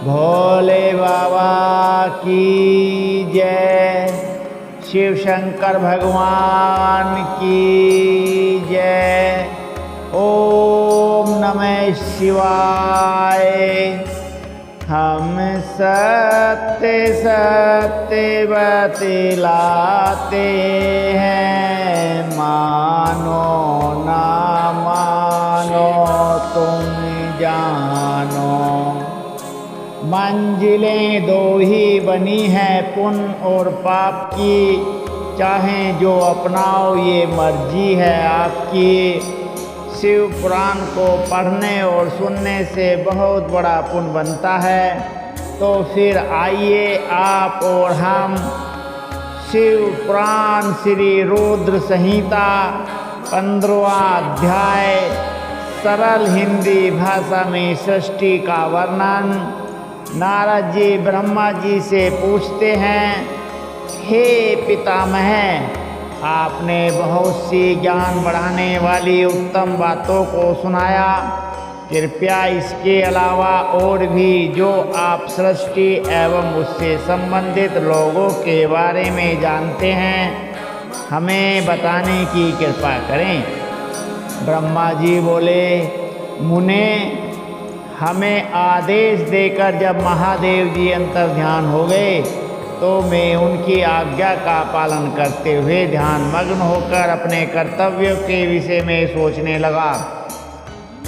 भोले बाबा की जय। शिव शंकर भगवान की जय। ओम नमः शिवाय। हम सत्य सत्य बतलाते हैं, मानो ना मानो तुम जानो। मंजिलें दो ही बनी हैं, पुण्य और पाप की, चाहें जो अपनाओ ये मर्जी है आपकी। शिव पुराण को पढ़ने और सुनने से बहुत बड़ा पुण्य बनता है। तो फिर आइए आप और हम शिव पुराण श्री रुद्र संहिता 15वां अध्याय सरल हिंदी भाषा में सृष्टि का वर्णन। नारद जी ब्रह्मा जी से पूछते हैं, हे पितामह, आपने बहुत सी ज्ञान बढ़ाने वाली उत्तम बातों को सुनाया। कृपया इसके अलावा और भी जो आप सृष्टि एवं उससे संबंधित लोगों के बारे में जानते हैं, हमें बताने की कृपा करें। ब्रह्मा जी बोले, मुने, हमें आदेश देकर जब महादेव जी अंतर ध्यान हो गए तो मैं उनकी आज्ञा का पालन करते हुए ध्यान मग्न होकर अपने कर्तव्यों के विषय में सोचने लगा।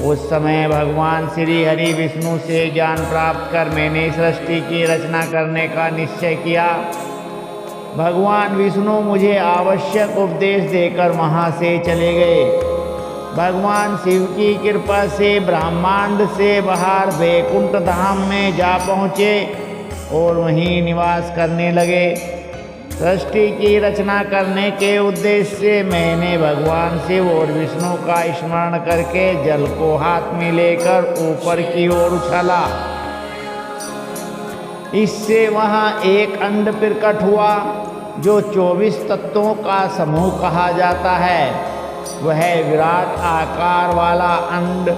उस समय भगवान श्री हरि विष्णु से ज्ञान प्राप्त कर मैंने सृष्टि की रचना करने का निश्चय किया। भगवान विष्णु मुझे आवश्यक उपदेश देकर वहाँ से चले गए। भगवान शिव की कृपा से ब्रह्मांड से बाहर वैकुंठ धाम में जा पहुँचे और वहीं निवास करने लगे। सृष्टि की रचना करने के उद्देश्य से मैंने भगवान शिव और विष्णु का स्मरण करके जल को हाथ में लेकर ऊपर की ओर उछाला। इससे वहाँ एक अंड प्रकट हुआ जो 24 तत्वों का समूह कहा जाता है। वह विराट आकार वाला अंड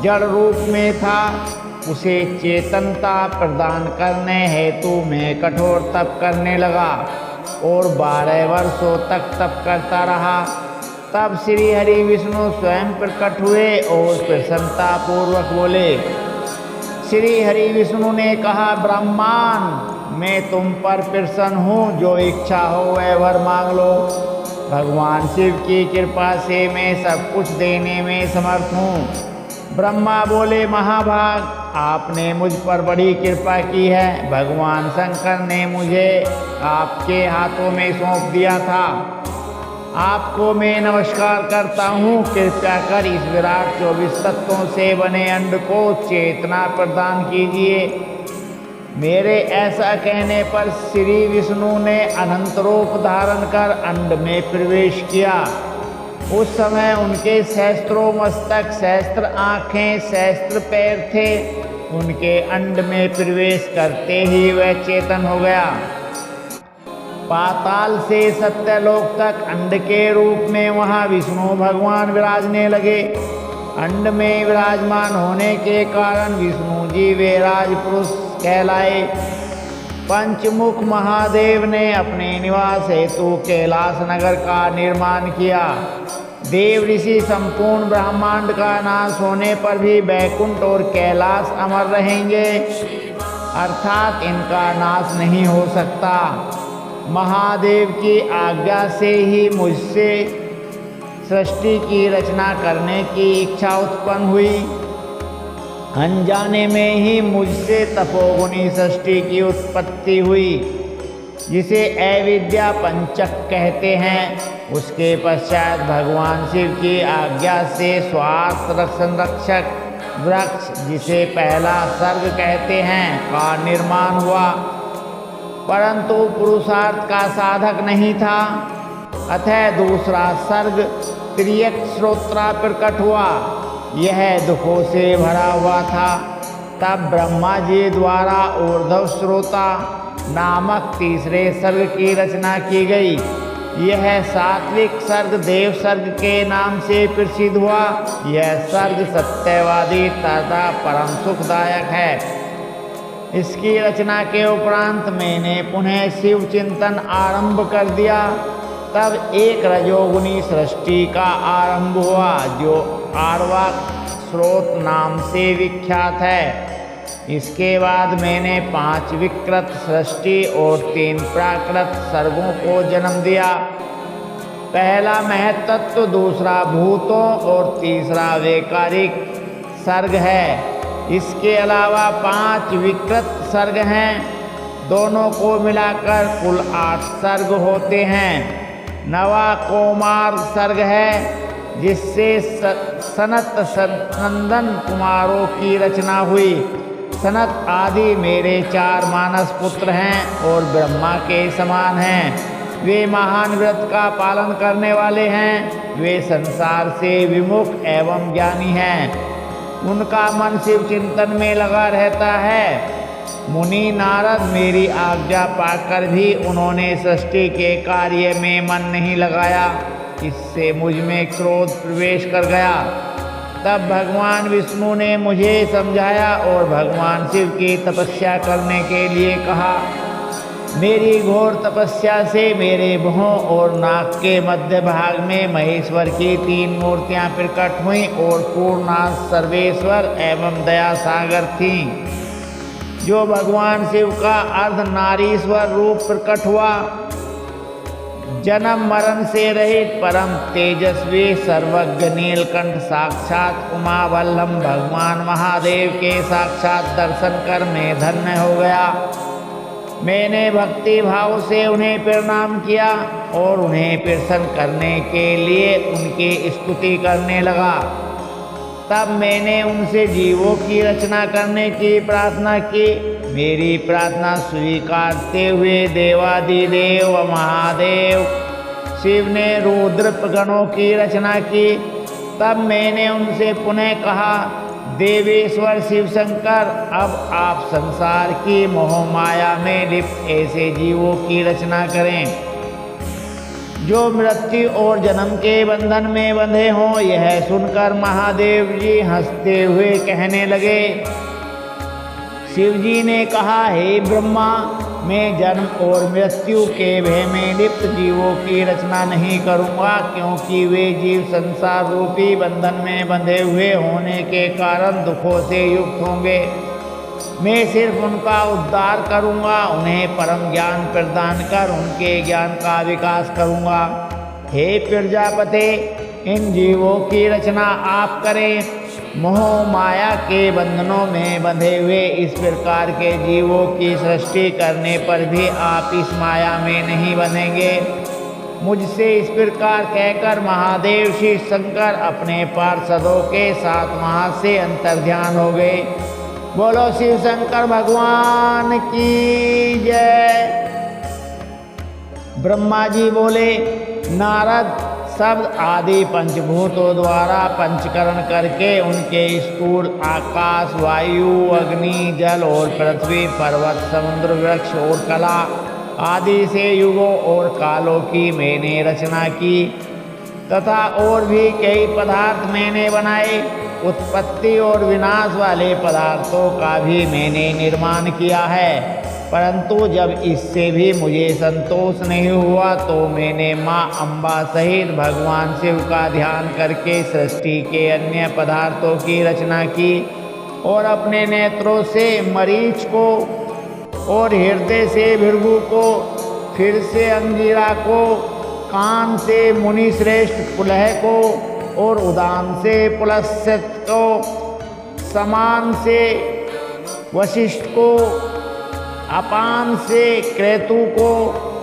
जड़ रूप में था। उसे चेतनता प्रदान करने हेतु मैं कठोर तप करने लगा और 12 वर्षों तक तप करता रहा। तब श्री हरि विष्णु स्वयं प्रकट हुए और प्रसन्नता पूर्वक बोले। श्री हरि विष्णु ने कहा, ब्रह्मांड, मैं तुम पर प्रसन्न हूँ, जो इच्छा हो वह वर मांग लो। भगवान शिव की कृपा से मैं सब कुछ देने में समर्थ हूँ। ब्रह्मा बोले, महाभाग, आपने मुझ पर बड़ी कृपा की है। भगवान शंकर ने मुझे आपके हाथों में सौंप दिया था। आपको मैं नमस्कार करता हूँ। कृपया कर इस विराट 24 तत्वों से बने अंड को चेतना प्रदान कीजिए। मेरे ऐसा कहने पर श्री विष्णु ने अनंत रूप धारण कर अंड में प्रवेश किया। उस समय उनके सहस्त्रों मस्तक, सहस्त्र आँखें, सहस्त्र पैर थे। उनके अंड में प्रवेश करते ही वह चेतन हो गया। पाताल से सत्यलोक तक अंड के रूप में वहाँ विष्णु भगवान विराजने लगे। अंड में विराजमान होने के कारण विष्णु जी वे राज पुरुष कहलाए। पंचमुख महादेव ने अपने निवास हेतु कैलाश नगर का निर्माण किया। देव ऋषि संपूर्ण ब्रह्मांड का नाश होने पर भी वैकुंठ और कैलाश अमर रहेंगे, अर्थात इनका नाश नहीं हो सकता। महादेव की आज्ञा से ही मुझसे सृष्टि की रचना करने की इच्छा उत्पन्न हुई। अनजाने में ही मुझसे तपोगुणी सृष्टि की उत्पत्ति हुई, जिसे अविद्या पंचक कहते हैं। उसके पश्चात भगवान शिव की आज्ञा से स्वार्थ संरक्षक वृक्ष, जिसे पहला सर्ग कहते हैं, का निर्माण हुआ, परंतु पुरुषार्थ का साधक नहीं था। अतः दूसरा सर्ग त्रियक श्रोत्रा प्रकट हुआ। यह दुखों से भरा हुआ था। तब ब्रह्मा जी द्वारा ऊर्ध्व श्रोता नामक तीसरे सर्ग की रचना की गई। यह सात्विक सर्ग देव सर्ग के नाम से प्रसिद्ध हुआ। यह सर्ग सत्यवादी तथा परम सुखदायक है। इसकी रचना के उपरांत मैंने पुनः शिव चिंतन आरंभ कर दिया। तब एक रजोगुनी सृष्टि का आरंभ हुआ जो आर्वाक स्रोत नाम से विख्यात है। इसके बाद मैंने 5 विकृत सृष्टि और 3 प्राकृत सर्गों को जन्म दिया। पहला महत्त्व, दूसरा भूतों और तीसरा वैकारिक सर्ग है। इसके अलावा 5 विकृत सर्ग हैं। दोनों को मिलाकर कुल 8 सर्ग होते हैं। नवा कौमार सर्ग है जिससे सनत नंदन कुमारों की रचना हुई। सनत आदि मेरे 4 मानस पुत्र हैं और ब्रह्मा के समान हैं। वे महान व्रत का पालन करने वाले हैं। वे संसार से विमुख एवं ज्ञानी हैं। उनका मन शिव चिंतन में लगा रहता है। मुनि नारद मेरी आज्ञा पाकर भी उन्होंने सृष्टि के कार्य में मन नहीं लगाया। इससे मुझ में क्रोध प्रवेश कर गया। तब भगवान विष्णु ने मुझे समझाया और भगवान शिव की तपस्या करने के लिए कहा। मेरी घोर तपस्या से मेरे भुहों और नाक के मध्य भाग में महेश्वर की 3 मूर्तियां प्रकट हुईं और पूर्णांश सर्वेश्वर एवं दया सागर थीं। जो भगवान शिव का अर्धनारीश्वर रूप प्रकट हुआ। जन्म मरण से रहित परम तेजस्वी सर्वज्ञ नीलकंठ साक्षात उमा वल्लभ भगवान महादेव के साक्षात दर्शन कर मैं धन्य हो गया। मैंने भक्ति भाव से उन्हें प्रणाम किया और उन्हें प्रसन्न करने के लिए उनकी स्तुति करने लगा। तब मैंने उनसे जीवों की रचना करने की प्रार्थना की। मेरी प्रार्थना स्वीकारते हुए देवादिदेव महादेव शिव ने रुद्र गणों की रचना की। तब मैंने उनसे पुनः कहा, देवेश्वर शिव शंकर, अब आप संसार की मोह माया में लिप्त ऐसे जीवों की रचना करें जो मृत्यु और जन्म के बंधन में बंधे हों। यह सुनकर महादेव जी हंसते हुए कहने लगे। शिव जी ने कहा, हे ब्रह्मा, मैं जन्म और मृत्यु के भय में लिप्त जीवों की रचना नहीं करूँगा, क्योंकि वे जीव संसार रूपी बंधन में बंधे हुए होने के कारण दुखों से युक्त होंगे। मैं सिर्फ उनका उद्धार करूँगा, उन्हें परम ज्ञान प्रदान कर उनके ज्ञान का विकास करूँगा। हे प्रजापते, इन जीवों की रचना आप करें। मोह माया के बंधनों में बंधे हुए इस प्रकार के जीवों की सृष्टि करने पर भी आप इस माया में नहीं बंधेंगे। मुझसे इस प्रकार कहकर महादेव शिव शंकर अपने पार्षदों के साथ वहाँ से अंतर्ध्यान हो गए। बोलो शिव शंकर भगवान की जय। ब्रह्मा जी बोले, नारद, शब्द आदि पंचभूतों द्वारा पंचकरण करके उनके स्थूल आकाश, वायु, अग्नि, जल और पृथ्वी, पर्वत, समुद्र, वृक्ष और कला आदि से युगों और कालों की मैंने रचना की तथा और भी कई पदार्थ मैंने बनाए। उत्पत्ति और विनाश वाले पदार्थों का भी मैंने निर्माण किया है। परंतु जब इससे भी मुझे संतोष नहीं हुआ तो मैंने माँ अम्बा सहित भगवान शिव का ध्यान करके सृष्टि के अन्य पदार्थों की रचना की और अपने नेत्रों से मरीच को और हृदय से भृगु को, फिर से अंगिरा को, कान से मुनि श्रेष्ठ पुलह को और उदान से पुलस्त्य को, समान से वशिष्ठ को, अपान से क्रेतु को,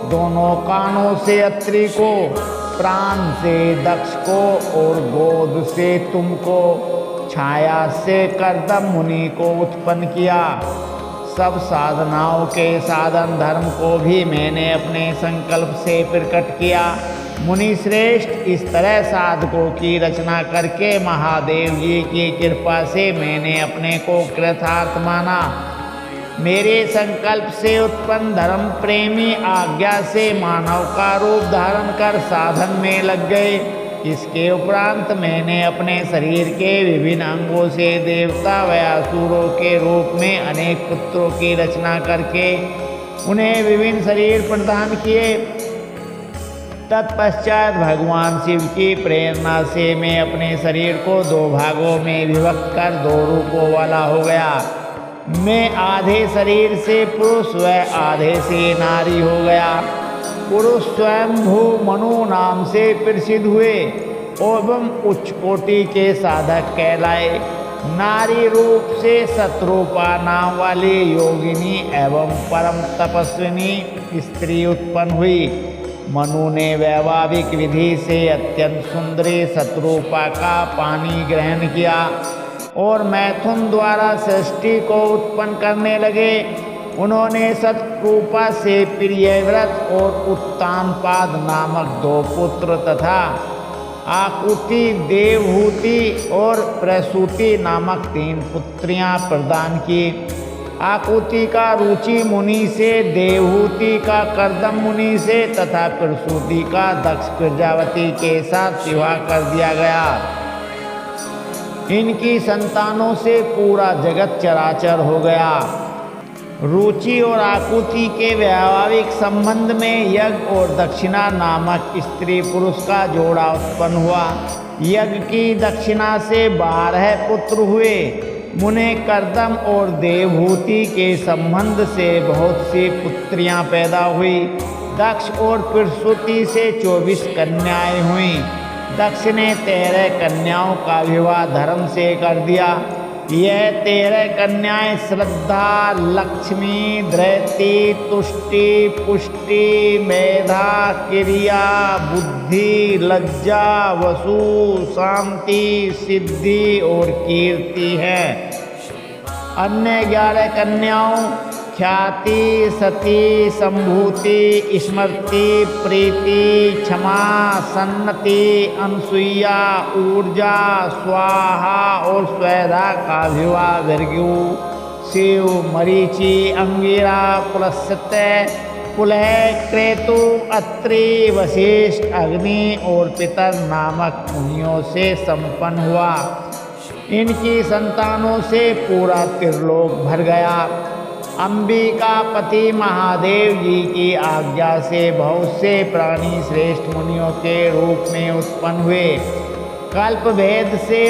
दोनों कानों से अत्रि को, प्राण से दक्ष को और गोद से तुमको, छाया से कर्दम मुनि को उत्पन्न किया। सब साधनाओं के साधन धर्म को भी मैंने अपने संकल्प से प्रकट किया। मुनि श्रेष्ठ, इस तरह साधकों की रचना करके महादेव जी की कृपा से मैंने अपने को कृतार्थ माना। मेरे संकल्प से उत्पन्न धर्म प्रेमी आज्ञा से मानव का रूप धारण कर साधन में लग गए। इसके उपरांत मैंने अपने शरीर के विभिन्न अंगों से देवता व असुरों के रूप में अनेक पुत्रों की रचना करके उन्हें विभिन्न शरीर प्रदान किए। तत्पश्चात भगवान शिव की प्रेरणा से मैं अपने शरीर को दो भागों में विभक्त कर दो रूपों वाला हो गया। मैं आधे शरीर से पुरुष व आधे से नारी हो गया। पुरुष स्वयंभू मनु नाम से प्रसिद्ध हुए एवं उच्च कोटि के साधक कहलाए। नारी रूप से शत्रुपा नाम वाली योगिनी एवं परम तपस्विनी स्त्री उत्पन्न हुई। मनु ने वैवाहिक विधि से अत्यंत सुंदरी शत्रुपा का पानी ग्रहण किया और मैथुन द्वारा सृष्टि को उत्पन्न करने लगे। उन्होंने शत्रुपा से प्रियव्रत और उत्तानपाद नामक दो पुत्र तथा आकुति, देवहूति और प्रसूति नामक 3 पुत्रियां प्रदान की। आकुति का रुचि मुनि से, देवहूति का कर्दम मुनि से तथा प्रसूति का दक्ष प्रजापति के साथ विवाह कर दिया गया। इनकी संतानों से पूरा जगत चराचर हो गया। रुचि और आकुति के वैवाहिक संबंध में यज्ञ और दक्षिणा नामक स्त्री पुरुष का जोड़ा उत्पन्न हुआ। यज्ञ की दक्षिणा से 12 पुत्र हुए। मुने कर्दम और देवहूति के संबंध से बहुत सी पुत्रियां पैदा हुई। दक्ष और प्रसूति से 24 कन्याएं हुई। दक्ष ने 13 कन्याओं का विवाह धर्म से कर दिया। यह 13 कन्याएं श्रद्धा, लक्ष्मी, धृति, तुष्टि, पुष्टि, मेधा, क्रिया, बुद्धि, लज्जा, वसु, शांति, सिद्धि और कीर्ति हैं। अन्य 11 कन्याओं ख्याति, सती, संभूति, स्मृति, प्रीति, क्षमा, सन्नति, अनसुईया, ऊर्जा, स्वाहा और स्वैधा का विवाह भृगु, शिव, मरीचि, अंगिरा, पुलस्त्य, पुलह, क्रेतु, अत्रि, वशिष्ठ, अग्नि और पितर नामक मुनियों से संपन्न हुआ। इनकी संतानों से पूरा त्रिलोक भर गया। अंबिका पति महादेव जी की आज्ञा से बहुत से प्राणी श्रेष्ठ मुनियों के रूप में उत्पन्न हुए। कल्प भेद से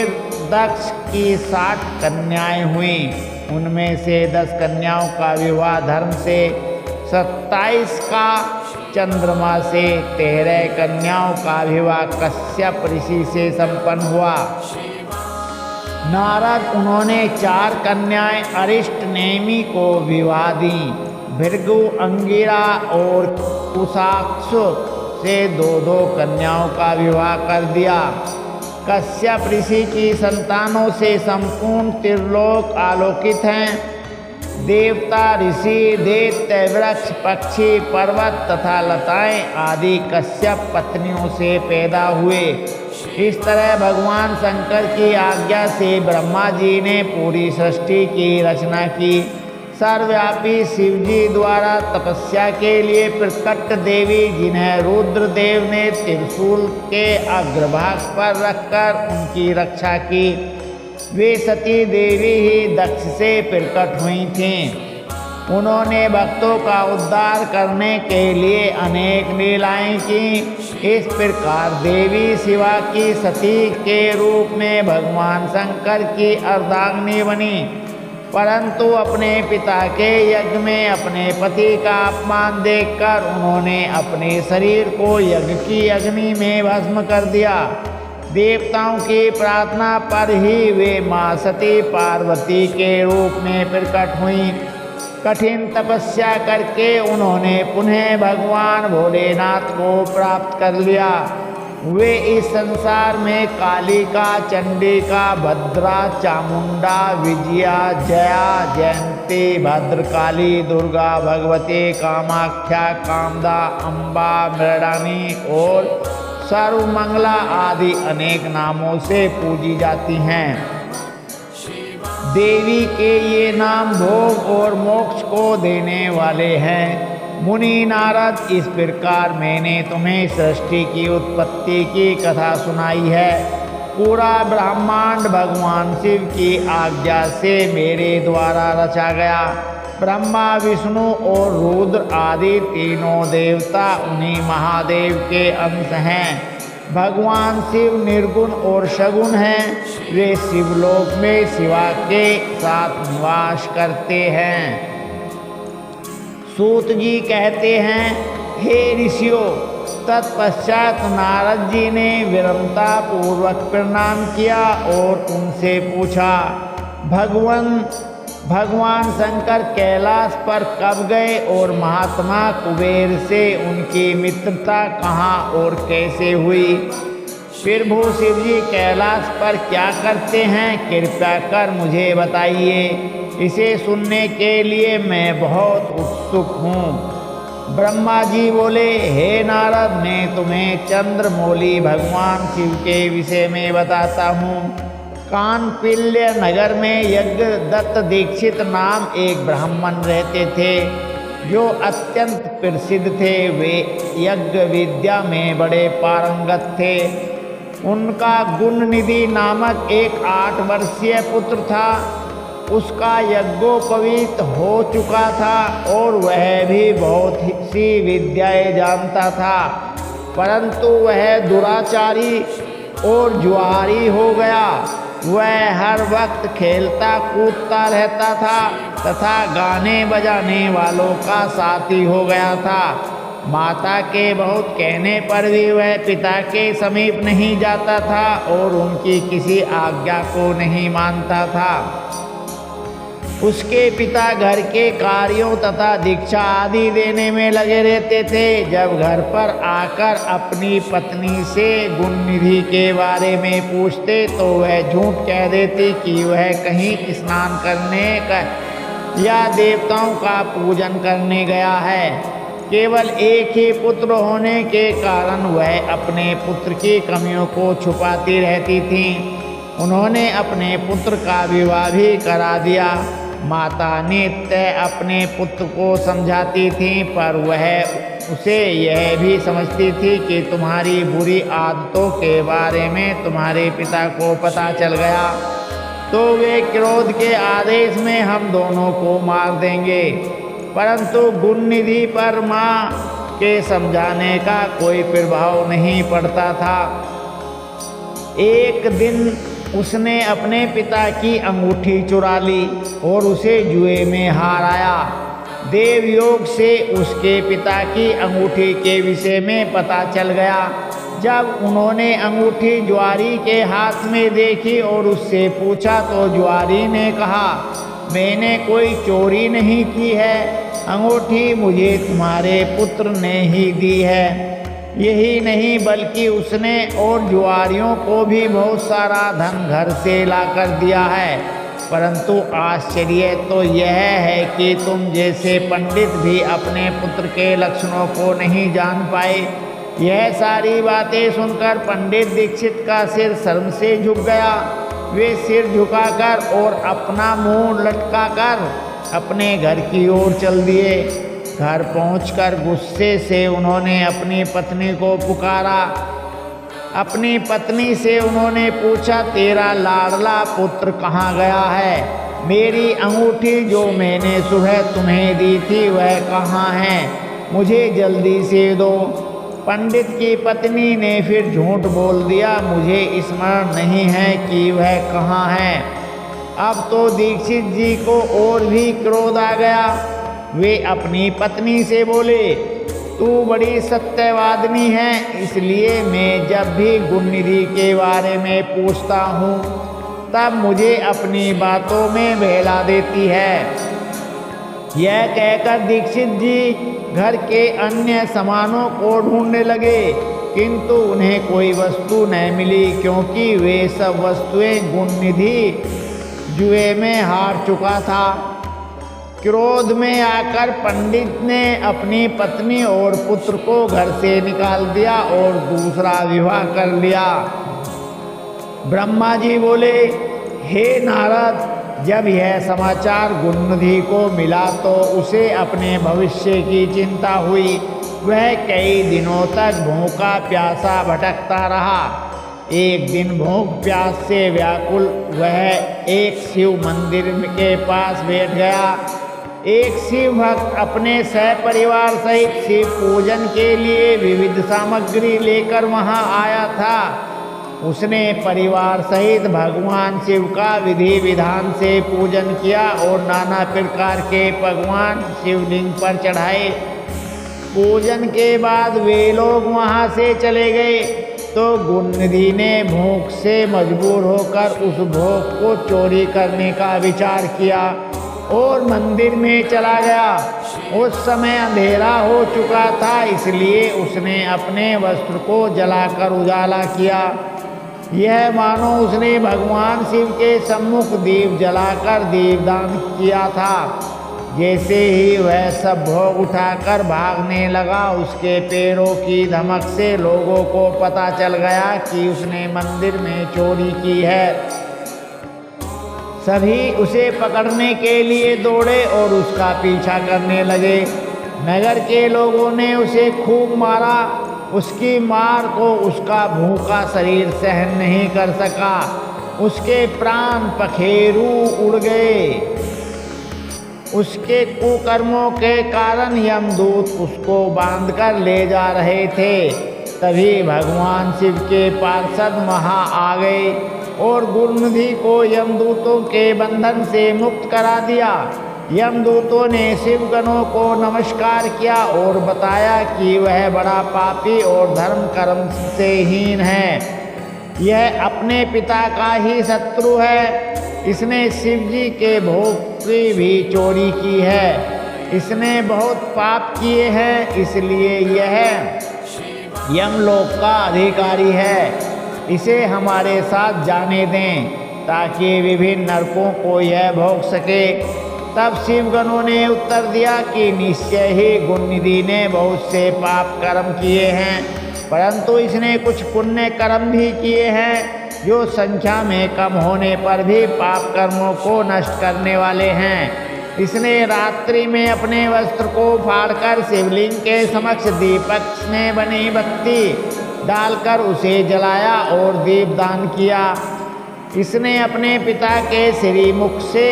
दक्ष की 60 कन्याएं हुई। उनमें से 10 कन्याओं का विवाह धर्म से, 27 का चंद्रमा से, 13 कन्याओं का विवाह कश्यप ऋषि से संपन्न हुआ। नारद उन्होंने 4 कन्याएं अरिष्ट नेमि को विवाह दी। भृगु, अंगिरा और कुशाक्ष से 2-2 कन्याओं का विवाह कर दिया। कश्यप ऋषि की संतानों से संपूर्ण त्रिलोक आलोकित हैं। देवता, ऋषि, दैत्य, वृक्ष, पक्षी, पर्वत तथा लताएं आदि कश्यप पत्नियों से पैदा हुए। इस तरह भगवान शंकर की आज्ञा से ब्रह्मा जी ने पूरी सृष्टि की रचना की। सर्वव्यापी शिवजी द्वारा तपस्या के लिए प्रकट देवी, जिन्हें रुद्रदेव ने त्रिशूल के अग्रभाग पर रखकर उनकी रक्षा की, वे सती देवी ही दक्ष से प्रकट हुई थीं। उन्होंने भक्तों का उद्धार करने के लिए अनेक लीलाएं की। इस प्रकार देवी शिवा की सती के रूप में भगवान शंकर की अर्धांगिनी बनी। परंतु अपने पिता के यज्ञ में अपने पति का अपमान देखकर उन्होंने अपने शरीर को यज्ञ की अग्नि में भस्म कर दिया। देवताओं की प्रार्थना पर ही वे माँ सती पार्वती के रूप में प्रकट हुई। कठिन तपस्या करके उन्होंने पुनः भगवान भोलेनाथ को प्राप्त कर लिया। वे इस संसार में कालिका, चंडिका, भद्रा, चामुंडा, विजया, जया, जयंती, भद्रकाली, दुर्गा, भगवती, कामाख्या, कामदा, अम्बा, मृडानी और सर्वमंगला आदि अनेक नामों से पूजी जाती हैं। देवी के ये नाम भोग और मोक्ष को देने वाले हैं। मुनि नारद, इस प्रकार मैंने तुम्हें सृष्टि की उत्पत्ति की कथा सुनाई है। पूरा ब्रह्मांड भगवान शिव की आज्ञा से मेरे द्वारा रचा गया। ब्रह्मा, विष्णु और रुद्र आदि तीनों देवता उन्हीं महादेव के अंश हैं। भगवान शिव निर्गुण और सगुण हैं। वे शिवलोक में शिवा के साथ निवास करते हैं। सूत जी कहते हैं, हे ऋषियों, तत्पश्चात नारद जी ने विनम्रता पूर्वक प्रणाम किया और उनसे पूछा, भगवान शंकर कैलाश पर कब गए और महात्मा कुबेर से उनकी मित्रता कहाँ और कैसे हुई? प्रभु शिव जी कैलाश पर क्या करते हैं, कृपया कर मुझे बताइए। इसे सुनने के लिए मैं बहुत उत्सुक हूँ। ब्रह्मा जी बोले, हे नारद, मैं तुम्हें चंद्रमौली भगवान शिव के विषय में बताता हूँ। कानपिल्य नगर में यज्ञ दत्त दीक्षित नाम एक ब्राह्मण रहते थे, जो अत्यंत प्रसिद्ध थे। वे यज्ञ विद्या में बड़े पारंगत थे। उनका गुणनिधि नामक एक 8 वर्षीय पुत्र था। उसका यज्ञोपवीत हो चुका था और वह भी बहुत सी विद्याएं जानता था, परंतु वह दुराचारी और जुआरी हो गया। वह हर वक्त खेलता कूदता रहता था तथा गाने बजाने वालों का साथी हो गया था। माता के बहुत कहने पर भी वह पिता के समीप नहीं जाता था और उनकी किसी आज्ञा को नहीं मानता था। उसके पिता घर के कार्यों तथा दीक्षा आदि देने में लगे रहते थे। जब घर पर आकर अपनी पत्नी से गुणनिधि के बारे में पूछते तो वह झूठ कह देती कि वह कहीं स्नान करने का या देवताओं का पूजन करने गया है। केवल एक ही पुत्र होने के कारण वह अपने पुत्र की कमियों को छुपाती रहती थी। उन्होंने अपने पुत्र का विवाह भी करा दिया। माता नित्य अपने पुत्र को समझाती थी, पर वह उसे यह भी समझती थी कि तुम्हारी बुरी आदतों के बारे में तुम्हारे पिता को पता चल गया तो वे क्रोध के आदेश में हम दोनों को मार देंगे। परंतु गुणनिधि पर माँ के समझाने का कोई प्रभाव नहीं पड़ता था। एक दिन उसने अपने पिता की अंगूठी चुरा ली और उसे जुए में हाराया। देवयोग से उसके पिता की अंगूठी के विषय में पता चल गया। जब उन्होंने अंगूठी जुआरी के हाथ में देखी और उससे पूछा तो जुआरी ने कहा, मैंने कोई चोरी नहीं की है, अंगूठी मुझे तुम्हारे पुत्र ने ही दी है। यही नहीं बल्कि उसने और जुआरियों को भी बहुत सारा धन घर से लाकर दिया है। परंतु आश्चर्य तो यह है कि तुम जैसे पंडित भी अपने पुत्र के लक्षणों को नहीं जान पाए। यह सारी बातें सुनकर पंडित दीक्षित का सिर शर्म से झुक गया। वे सिर झुकाकर और अपना मुंह लटकाकर अपने घर की ओर चल दिए। घर पहुंचकर गुस्से से उन्होंने अपनी पत्नी को पुकारा। अपनी पत्नी से उन्होंने पूछा, तेरा लाडला पुत्र कहाँ गया है? मेरी अंगूठी जो मैंने सुबह तुम्हें दी थी वह कहाँ है? मुझे जल्दी से दो। पंडित की पत्नी ने फिर झूठ बोल दिया, मुझे स्मरण नहीं है कि वह कहाँ है। अब तो दीक्षित जी को और भी क्रोध आ गया। वे अपनी पत्नी से बोले, तू बड़ी सत्यवादिनी है, इसलिए मैं जब भी गुणनिधि के बारे में पूछता हूँ तब मुझे अपनी बातों में बहला देती है। यह कहकर दीक्षित जी घर के अन्य सामानों को ढूंढने लगे, किंतु उन्हें कोई वस्तु न मिली, क्योंकि वे सब वस्तुएं गुणनिधि जुए में हार चुका था। क्रोध में आकर पंडित ने अपनी पत्नी और पुत्र को घर से निकाल दिया और दूसरा विवाह कर लिया। ब्रह्मा जी बोले, हे नारद, जब यह समाचार गुणनिधि को मिला तो उसे अपने भविष्य की चिंता हुई। वह कई दिनों तक भूखा प्यासा भटकता रहा। एक दिन भूख प्यास से व्याकुल वह एक शिव मंदिर के पास बैठ गया। एक शिव भक्त अपने सहपरिवार सहित शिव पूजन के लिए विविध सामग्री लेकर वहां आया था। उसने परिवार सहित भगवान शिव का विधि विधान से पूजन किया और नाना प्रकार के पकवान शिवलिंग पर चढ़ाए। पूजन के बाद वे लोग वहां से चले गए तो गुणनिधि ने भूख से मजबूर होकर उस भोग को चोरी करने का विचार किया और मंदिर में चला गया। उस समय अंधेरा हो चुका था, इसलिए उसने अपने वस्त्र को जलाकर उजाला किया। यह मानो उसने भगवान शिव के सम्मुख दीप जलाकर दीपदान किया था। जैसे ही वह सब भोग उठाकर भागने लगा, उसके पैरों की धमक से लोगों को पता चल गया कि उसने मंदिर में चोरी की है। सभी उसे पकड़ने के लिए दौड़े और उसका पीछा करने लगे। नगर के लोगों ने उसे खूब मारा। उसकी मार को उसका भूखा शरीर सहन नहीं कर सका। उसके प्राण पखेरु उड़ गए। उसके कुकर्मों के कारण यमदूत उसको बांधकर ले जा रहे थे। तभी भगवान शिव के पार्षद वहां आ गए और गुणनिधि को यमदूतों के बंधन से मुक्त करा दिया। यमदूतों ने शिवगणों को नमस्कार किया और बताया कि वह बड़ा पापी और धर्म कर्म से हीन है। यह अपने पिता का ही शत्रु है। इसने शिवजी के भोग की भी चोरी की है। इसने बहुत पाप किए हैं, इसलिए यह यमलोक का अधिकारी है। इसे हमारे साथ जाने दें ताकि विभिन्न नरकों को यह भोग सके। तब शिवगणों ने उत्तर दिया कि निश्चय ही गुणनिधि ने बहुत से पाप कर्म किए हैं, परंतु इसने कुछ पुण्य कर्म भी किए हैं जो संख्या में कम होने पर भी पाप कर्मों को नष्ट करने वाले हैं। इसने रात्रि में अपने वस्त्र को फाड़कर शिवलिंग के समक्ष दीपक में बनी बत्ती डालकर उसे जलाया और दीपदान किया। इसने अपने पिता के श्रीमुख से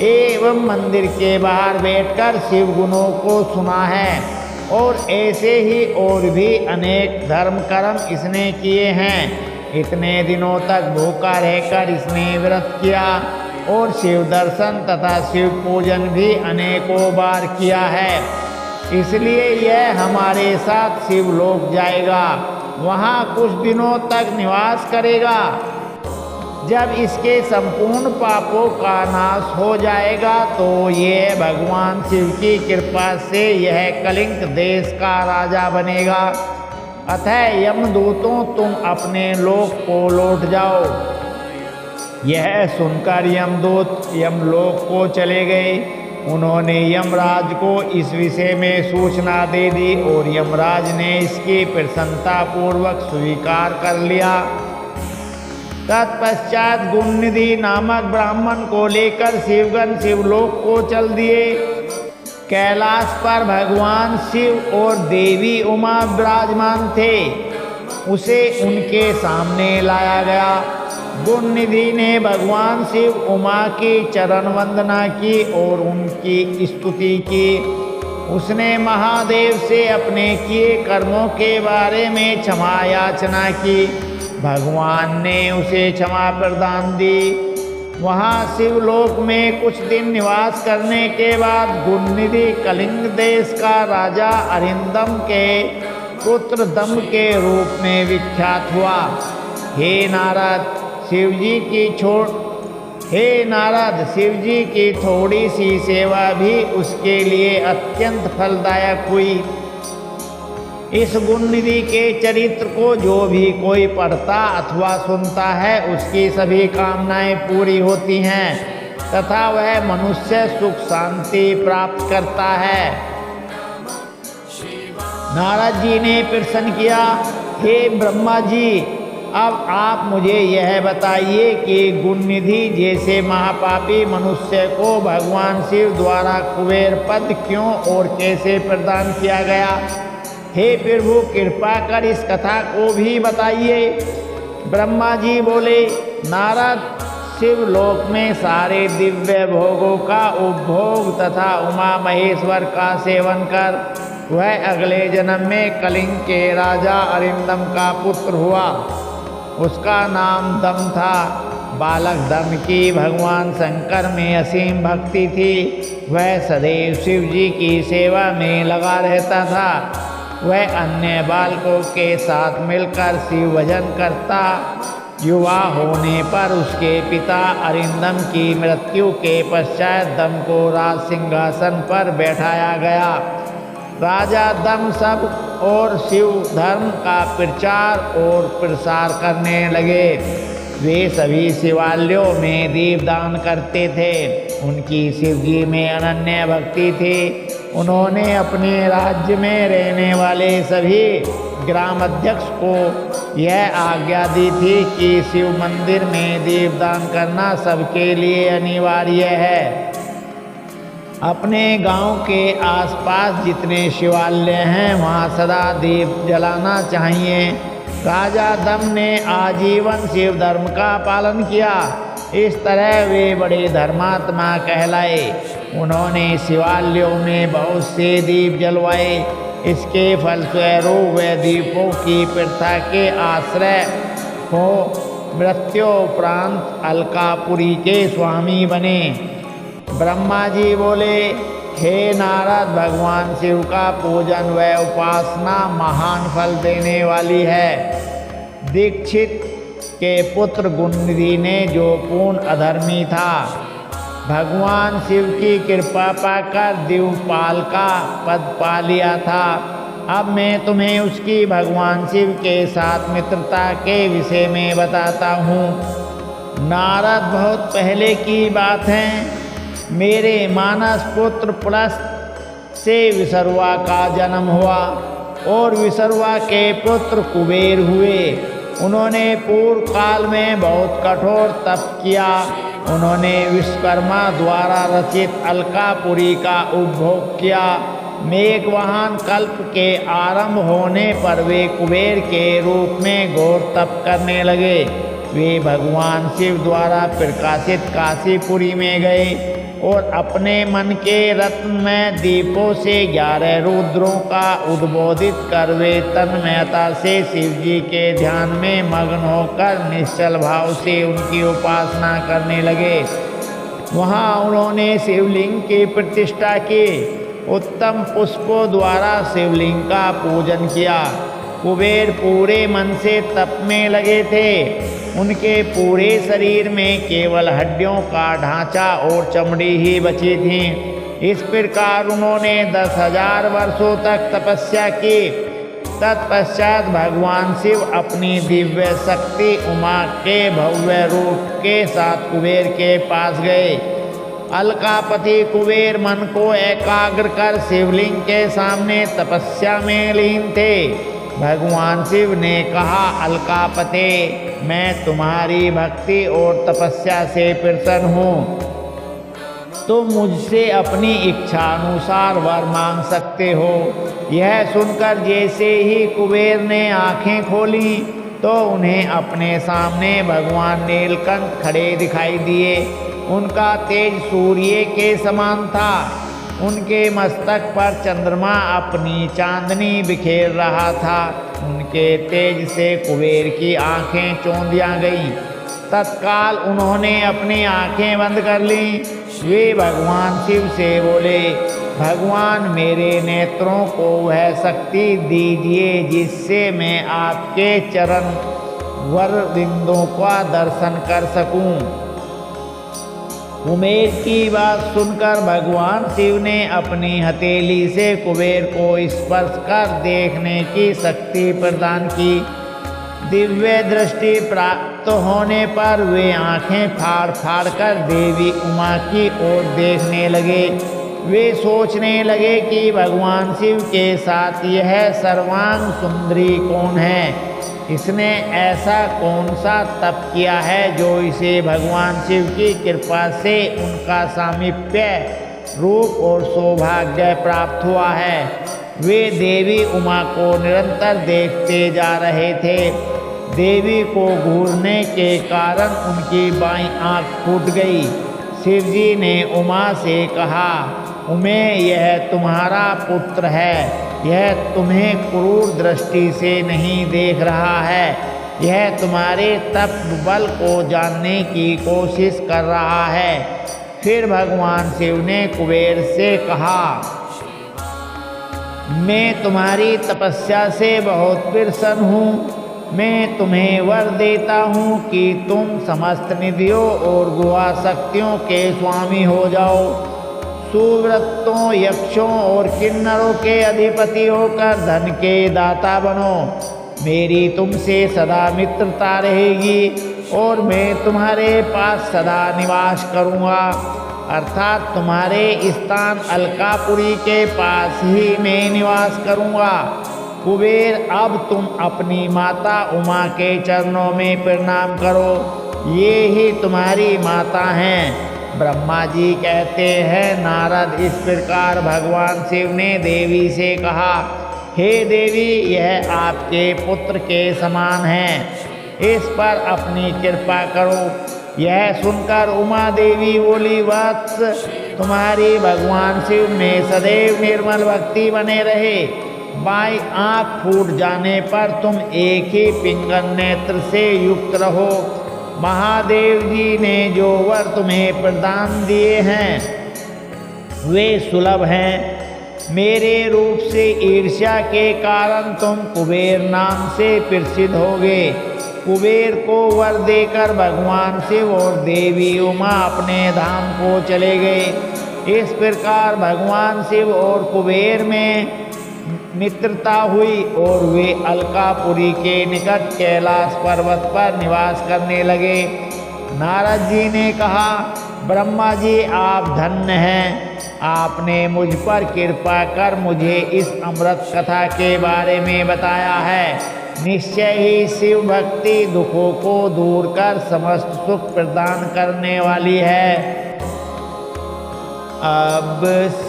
एवं मंदिर के बाहर बैठकर शिव गुणों को सुना है और ऐसे ही और भी अनेक धर्म कर्म इसने किए हैं। इतने दिनों तक भूखा रहकर इसने व्रत किया और शिव दर्शन तथा शिव पूजन भी अनेकों बार किया है। इसलिए यह हमारे साथ शिवलोक जाएगा, वहाँ कुछ दिनों तक निवास करेगा। जब इसके संपूर्ण पापों का नाश हो जाएगा तो ये भगवान शिव की कृपा से यह कलिंग देश का राजा बनेगा। अतः यमदूतों, तुम अपने लोक को लौट जाओ। यह सुनकर यमदूत यमलोक को चले गए। उन्होंने यमराज को इस विषय में सूचना दे दी और यमराज ने इसकी प्रसन्नता पूर्वक स्वीकार कर लिया। तत्पश्चात गुणनिधि नामक ब्राह्मण को लेकर शिवगण शिवलोक को चल दिए। कैलाश पर भगवान शिव और देवी उमा विराजमान थे। उसे उनके सामने लाया गया। गुणनिधि ने भगवान शिव उमा की चरण वंदना की और उनकी स्तुति की। उसने महादेव से अपने किए कर्मों के बारे में क्षमा याचना की। भगवान ने उसे क्षमा प्रदान दी। वहाँ शिवलोक में कुछ दिन निवास करने के बाद गुणनिधि कलिंग देश का राजा अरिंदम के पुत्र दम्भ के रूप में विख्यात हुआ। हे नारद, शिवजी की थोड़ी सी सेवा भी उसके लिए अत्यंत फलदायक हुई। इस गुणनिधि के चरित्र को जो भी कोई पढ़ता अथवा सुनता है उसकी सभी कामनाएं पूरी होती हैं तथा वह मनुष्य सुख शांति प्राप्त करता है। नारद जी ने प्रश्न किया, हे ब्रह्मा जी, अब आप मुझे यह बताइए कि गुणनिधि जैसे महापापी मनुष्य को भगवान शिव द्वारा कुबेर पद क्यों और कैसे प्रदान किया गया? हे प्रभु, कृपा कर इस कथा को भी बताइए। ब्रह्मा जी बोले, नारद, शिवलोक में सारे दिव्य भोगों का उपभोग तथा उमा महेश्वर का सेवन कर वह अगले जन्म में कलिंग के राजा अरिंदम का पुत्र हुआ। उसका नाम दम था। बालक दम की भगवान शंकर में असीम भक्ति थी। वह सदैव शिव जी की सेवा में लगा रहता था। वह अन्य बालकों के साथ मिलकर शिव भजन करता। युवा होने पर उसके पिता अरिंदम की मृत्यु के पश्चात दम को राज सिंहासन पर बैठाया गया। राजा दम सब और शिव धर्म का प्रचार और प्रसार करने लगे। वे सभी शिवालयों में दीपदान करते थे। उनकी शिव जी में अनन्य भक्ति थी। उन्होंने अपने राज्य में रहने वाले सभी ग्रामाध्यक्ष को यह आज्ञा दी थी कि शिव मंदिर में दीपदान करना सबके लिए अनिवार्य है। अपने गांव के आसपास जितने शिवालय हैं वहाँ सदा दीप जलाना चाहिए। राजा दम ने आजीवन शिव धर्म का पालन किया। इस तरह वे बड़े धर्मात्मा कहलाए। उन्होंने शिवालयों में बहुत से दीप जलवाए। इसके फलस्वरूप वे दीपों की प्रथा के आश्रय हो मृत्योपरांत अलकापुरी के स्वामी बने। ब्रह्मा जी बोले, हे नारद, भगवान शिव का पूजन व उपासना महान फल देने वाली है। दीक्षित के पुत्र गुणनिधि ने जो पूर्ण अधर्मी था, भगवान शिव की कृपा पाकर दिवपाल का पद पा लिया था। अब मैं तुम्हें उसकी भगवान शिव के साथ मित्रता के विषय में बताता हूँ। नारद, बहुत पहले की बात है। मेरे मानस पुत्र पुलस्त से विसर्वा का जन्म हुआ और विसर्वा के पुत्र कुबेर हुए। उन्होंने पूर्व काल में बहुत कठोर तप किया। उन्होंने विश्वकर्मा द्वारा रचित अलकापुरी का उपभोग किया। मेघवाहन कल्प के आरंभ होने पर वे कुबेर के रूप में घोर तप करने लगे। वे भगवान शिव द्वारा प्रकाशित काशीपुरी में गए और अपने मन के रत्नमय दीपों से 11 रुद्रों का उद्बोधित कर वे तन्मयता से शिव जी के ध्यान में मग्न होकर निश्चल भाव से उनकी उपासना करने लगे। वहाँ उन्होंने शिवलिंग की प्रतिष्ठा की। उत्तम पुष्पों द्वारा शिवलिंग का पूजन किया। कुबेर पूरे मन से तप में लगे थे। उनके पूरे शरीर में केवल हड्डियों का ढांचा और चमड़ी ही बची थी। इस प्रकार उन्होंने 10,000 वर्षों तक तपस्या की। तत्पश्चात भगवान शिव अपनी दिव्य शक्ति उमा के भव्य रूप के साथ कुबेर के पास गए। अलकापति कुबेर मन को एकाग्र कर शिवलिंग के सामने तपस्या में लीन थे। भगवान शिव ने कहा, अलकापते, मैं तुम्हारी भक्ति और तपस्या से प्रसन्न हूँ। तुम मुझसे अपनी इच्छा अनुसार वर मांग सकते हो। यह सुनकर जैसे ही कुबेर ने आंखें खोली तो उन्हें अपने सामने भगवान नीलकंठ खड़े दिखाई दिए। उनका तेज सूर्य के समान था। उनके मस्तक पर चंद्रमा अपनी चांदनी बिखेर रहा था। उनके तेज से कुबेर की आंखें चौंधिया गईं। तत्काल उन्होंने अपनी आंखें बंद कर लीं। वे भगवान शिव से बोले, भगवान, मेरे नेत्रों को वह शक्ति दीजिए जिससे मैं आपके चरण वर बिंदों का दर्शन कर सकूं। कुबेर की बात सुनकर भगवान शिव ने अपनी हथेली से कुबेर को स्पर्श कर देखने की शक्ति प्रदान की। दिव्य दृष्टि प्राप्त होने पर वे आंखें फाड़ फाड़ कर देवी उमा की ओर देखने लगे। वे सोचने लगे कि भगवान शिव के साथ यह सर्वांग सुंदरी कौन है। इसने ऐसा कौन सा तप किया है जो इसे भगवान शिव की कृपा से उनका सामीप्य रूप और सौभाग्य प्राप्त हुआ है। वे देवी उमा को निरंतर देखते जा रहे थे। देवी को घूरने के कारण उनकी बाईं आंख फूट गई। शिवजी ने उमा से कहा, उमे, यह तुम्हारा पुत्र है। यह तुम्हें क्रूर दृष्टि से नहीं देख रहा है। यह तुम्हारे तप बल को जानने की कोशिश कर रहा है। फिर भगवान शिव ने कुबेर से कहा, मैं तुम्हारी तपस्या से बहुत प्रसन्न हूँ। मैं तुम्हें वर देता हूँ कि तुम समस्त निधियों और गुहा शक्तियों के स्वामी हो जाओ। सुव्रतों, यक्षों और किन्नरों के अधिपति होकर धन के दाता बनो। मेरी तुमसे सदा मित्रता रहेगी और मैं तुम्हारे पास सदा निवास करूँगा। अर्थात तुम्हारे स्थान अलकापुरी के पास ही मैं निवास करूँगा। कुबेर, अब तुम अपनी माता उमा के चरणों में प्रणाम करो। ये ही तुम्हारी माता हैं। ब्रह्मा जी कहते हैं, नारद, इस प्रकार भगवान शिव ने देवी से कहा, हे देवी, यह आपके पुत्र के समान हैं। इस पर अपनी कृपा करो। यह सुनकर उमा देवी बोली, वत्स, तुम्हारी भगवान शिव में सदैव निर्मल भक्ति बने रहे। बाईं आँख फूट जाने पर तुम एक ही पिंगल नेत्र से युक्त रहो। महादेव जी ने जो वर तुम्हें प्रदान दिए हैं वे सुलभ हैं। मेरे रूप से ईर्ष्या के कारण तुम कुबेर नाम से प्रसिद्ध होगे। कुबेर को वर देकर भगवान शिव और देवी उमा अपने धाम को चले गए। इस प्रकार भगवान शिव और कुबेर में मित्रता हुई और वे अलकापुरी के निकट कैलाश पर्वत पर निवास करने लगे। नारद जी ने कहा, ब्रह्मा जी, आप धन्य हैं। आपने मुझ पर कृपा कर मुझे इस अमृत कथा के बारे में बताया है। निश्चय ही शिव भक्ति दुखों को दूर कर समस्त सुख प्रदान करने वाली है। अब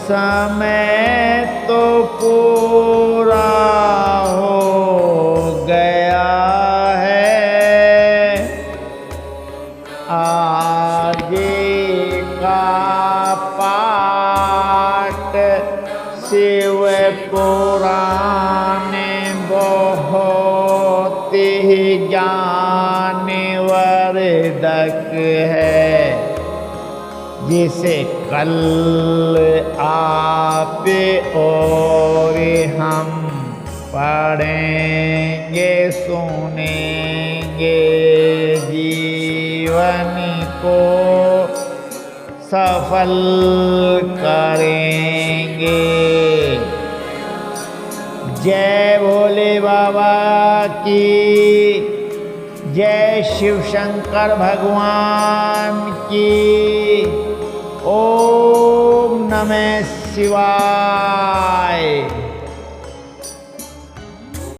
समय तो पूरा हो गया है। आगे का पाठ शिव पुराण बहुत ही ज्ञानवर्धक है, जिसे कल आप और हम पढ़ेंगे, सुनेंगे, जीवन को सफल करेंगे। जय भोले बाबा की, जय शिव शंकर भगवान की। ओम नमः शिवाय।